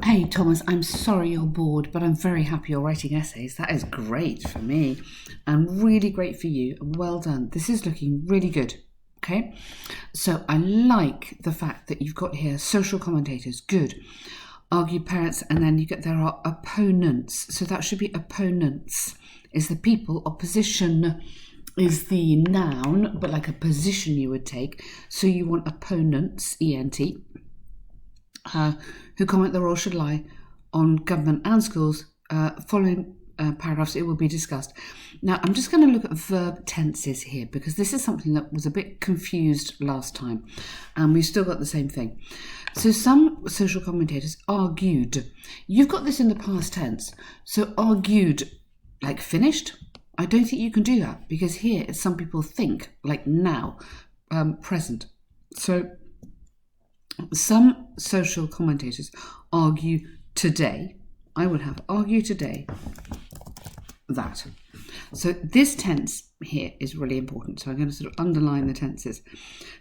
Hey Thomas, I'm sorry you're bored, but I'm very happy you're writing essays. That is great for me and really great for you. Well done. This is looking really good. Okay, so I like the fact that you've got here social commentators. Good. Argue parents, and then there are opponents. So that should be opponents. Is the people, opposition is the noun, but like a position you would take. So you want opponents, E-N-T. Who comment the role should lie on government and schools. Following paragraphs, it will be discussed. Now, I'm just going to look at verb tenses here because this is something that was a bit confused last time, and we've still got the same thing. So some social commentators argued. You've got this in the past tense. So argued, like finished. I don't think you can do that because here some people think like now, present. So some social commentators argue today. I would have argue today that. So this tense here is really important. So I'm going to sort of underline the tenses.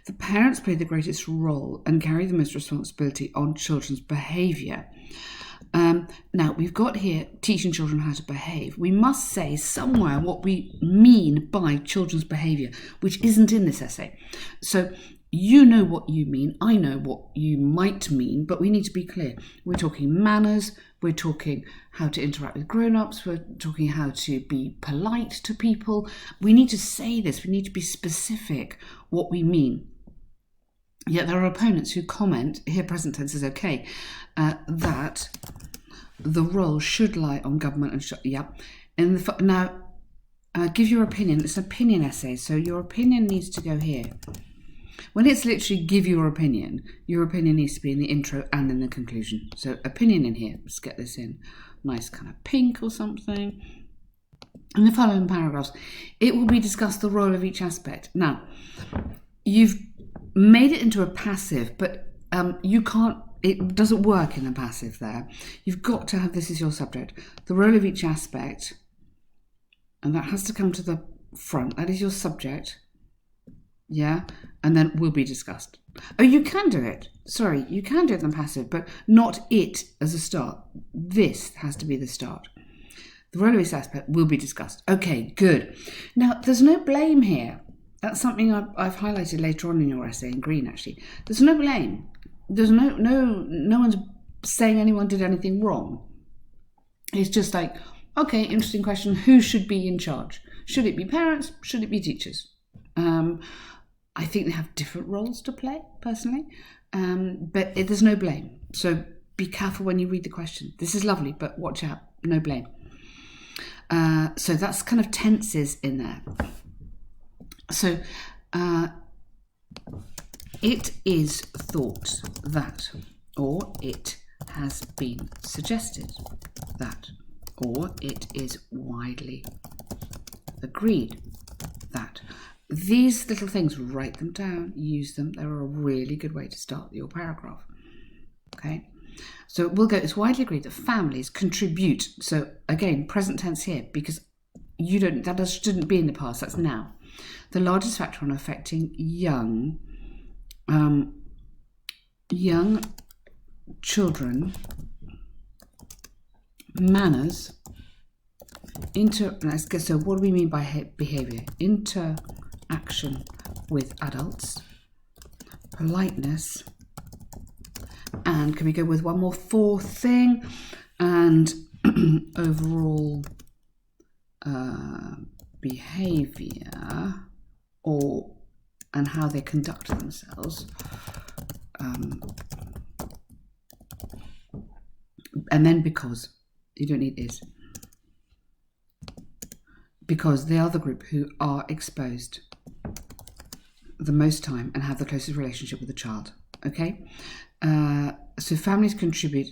The parents play the greatest role and carry the most responsibility on children's behaviour. Now, we've got here teaching children how to behave. We must say somewhere what we mean by children's behaviour, which isn't in this essay. So you know what you mean, I know what you might mean, but we need to be clear. We're talking manners, we're talking how to interact with grown-ups, we're talking how to be polite to people. We need to say this, we need to be specific what we mean. Yet there are opponents who comment, here present tense is okay, that the role should lie on government and now, give your opinion. It's an opinion essay, so your opinion needs to go here. When it's literally give your opinion needs to be in the intro and in the conclusion. So opinion in here, let's get this in. Nice kind of pink or something. In the following paragraphs, it will be discussed the role of each aspect. Now, you've made it into a passive, but you can't, it doesn't work in a passive there. You've got to have this as your subject. The role of each aspect, and that has to come to the front. That is your subject. Yeah, and then will be discussed. Oh, you can do it. Sorry, you can do it in passive, but not it as a start. This has to be the start. The role of this aspect will be discussed. Okay, good. Now, there's no blame here. That's something I've highlighted later on in your essay in green, actually. There's no blame. There's no one's saying anyone did anything wrong. It's just like, okay, interesting question. Who should be in charge? Should it be parents? Should it be teachers? I think they have different roles to play, personally, but there's no blame. So be careful when you read the question. This is lovely, but watch out, no blame. So that's kind of tenses in there. So it is thought that, or it has been suggested that, or it is widely agreed that. These little things, write them down, use them. They're a really good way to start your paragraph. Okay, so we'll go, it's widely agreed that families contribute. So again, present tense here, because that shouldn't be in the past, that's now. The largest factor on affecting young children, manners, so what do we mean by behaviour? Interaction with adults, politeness, and can we go with one more fourth thing? And overall behaviour, and how they conduct themselves. And then because, you don't need is. Because they are the group who are exposed the most time and have the closest relationship with the child. Okay? So families contribute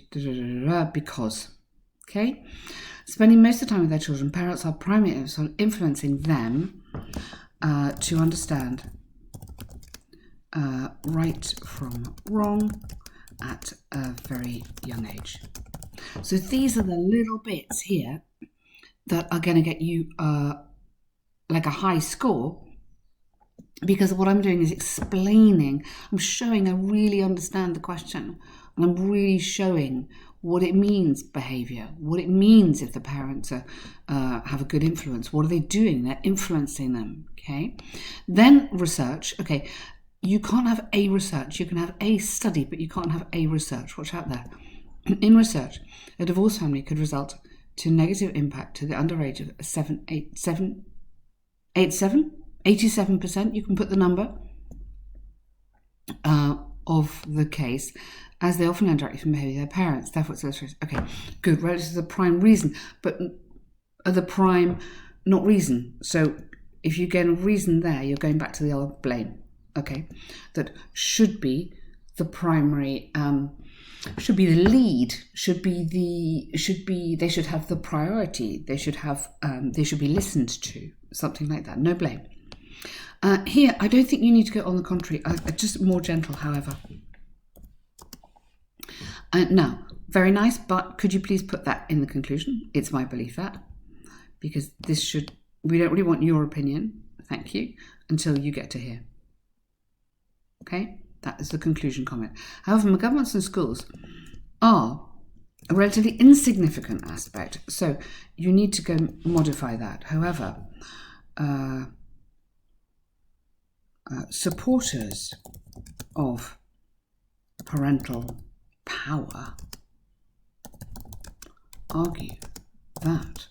because. Okay? Spending most of the time with their children, parents are primarily influencing them to understand right from wrong at a very young age. So these are the little bits here that are going to get you like a high score, because what I'm doing is explaining, I'm showing I really understand the question, and I'm really showing what it means behaviour, what it means if the parents are, have a good influence. What are they doing? They're influencing them, okay? Then research, okay, you can't have a research. You can have a study, but you can't have a research. Watch out there. In research, a divorced family could result to negative impact to the underage of 87%, you can put the number, of the case, as they often indirectly from behaviour of their parents. Therefore, it's illustrated. Okay, good. Relative to the prime reason, but the prime, not reason. So if you get a reason there, you're going back to the old blame. Okay, that should be the primary, should be the lead, they should have the priority, they should be listened to, something like that. No blame. Here, I don't think you need to go on the contrary, just more gentle, however. Now, very nice, but could you please put that in the conclusion? It's my belief that, because we don't really want your opinion, thank you, until you get to here. Okay, that is the conclusion comment. However, governments and schools are a relatively insignificant aspect, so you need to go modify that. However, supporters of parental power argue that.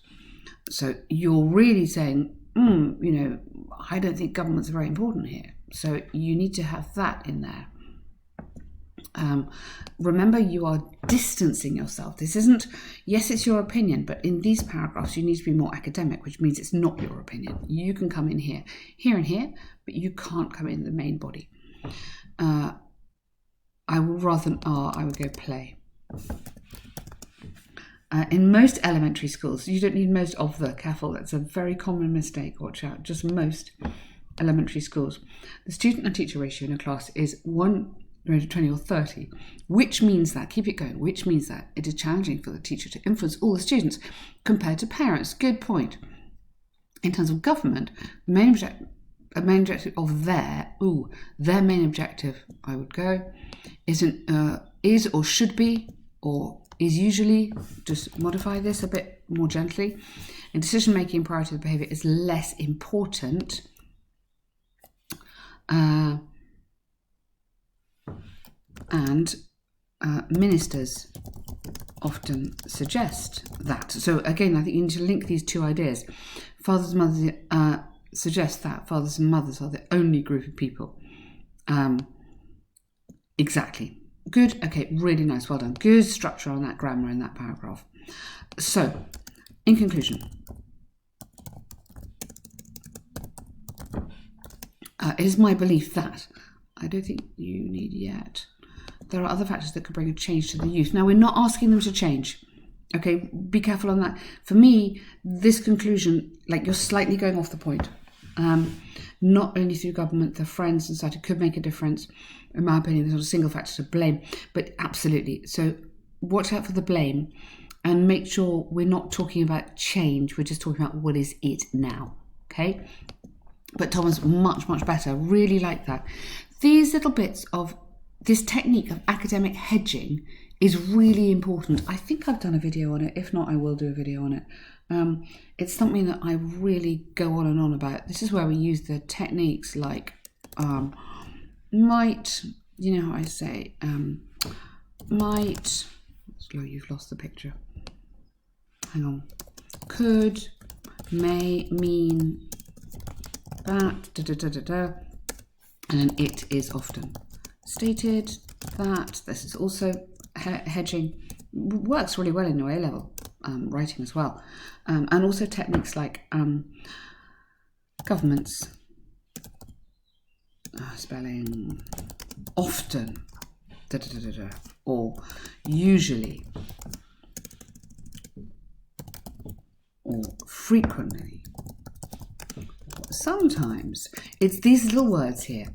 So you're really saying, I don't think governments are very important here. So you need to have that in there. Remember, you are distancing yourself. This isn't, yes, it's your opinion, but in these paragraphs, you need to be more academic, which means it's not your opinion. You can come in here, and here, but you can't come in the main body. I would rather than are, I would go play. In most elementary schools, you don't need most of the, careful, that's a very common mistake, watch out, just most elementary schools. The student and teacher ratio in a class is 1:20 or 30, which means that, keep it going, which means that it is challenging for the teacher to influence all the students compared to parents. Good point. In terms of government, the main objective of their main objective, I would go, is or should be, or is usually, just modify this a bit more gently, in decision making and priority of behaviour is less important. And ministers often suggest that. So again, I think you need to link these two ideas. Fathers and mothers suggest that fathers and mothers are the only group of people. Exactly. Good. Okay, really nice. Well done. Good structure on that grammar in that paragraph. So, in conclusion, it is my belief that, I don't think you need yet, there are other factors that could bring a change to the youth. Now, we're not asking them to change. Okay, be careful on that. For me, this conclusion, like, you're slightly going off the point. Not only through government, the friends and society could make a difference. In my opinion, there's not a single factor to blame, but absolutely. So watch out for the blame and make sure we're not talking about change. We're just talking about what is it now, okay? But Thomas, much, much better. Really like that. These little bits of this technique of academic hedging is really important. I think I've done a video on it. If not, I will do a video on it. It's something that I really go on and on about. This is where we use the techniques like might, you know how I say, might, slow, you've lost the picture. Hang on. Could, may, mean, that, and then it is often stated that. This is also hedging. Works really well in your A-level writing as well. And also techniques like governments, spelling, often, or usually, or frequently, sometimes. It's these little words here.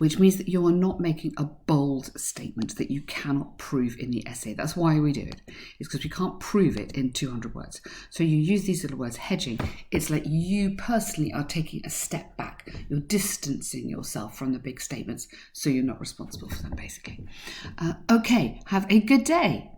which means that you are not making a bold statement that you cannot prove in the essay. That's why we do it. It's because we can't prove it in 200 words. So you use these little words, hedging. It's like you personally are taking a step back. You're distancing yourself from the big statements, so you're not responsible for them, basically. Okay, have a good day.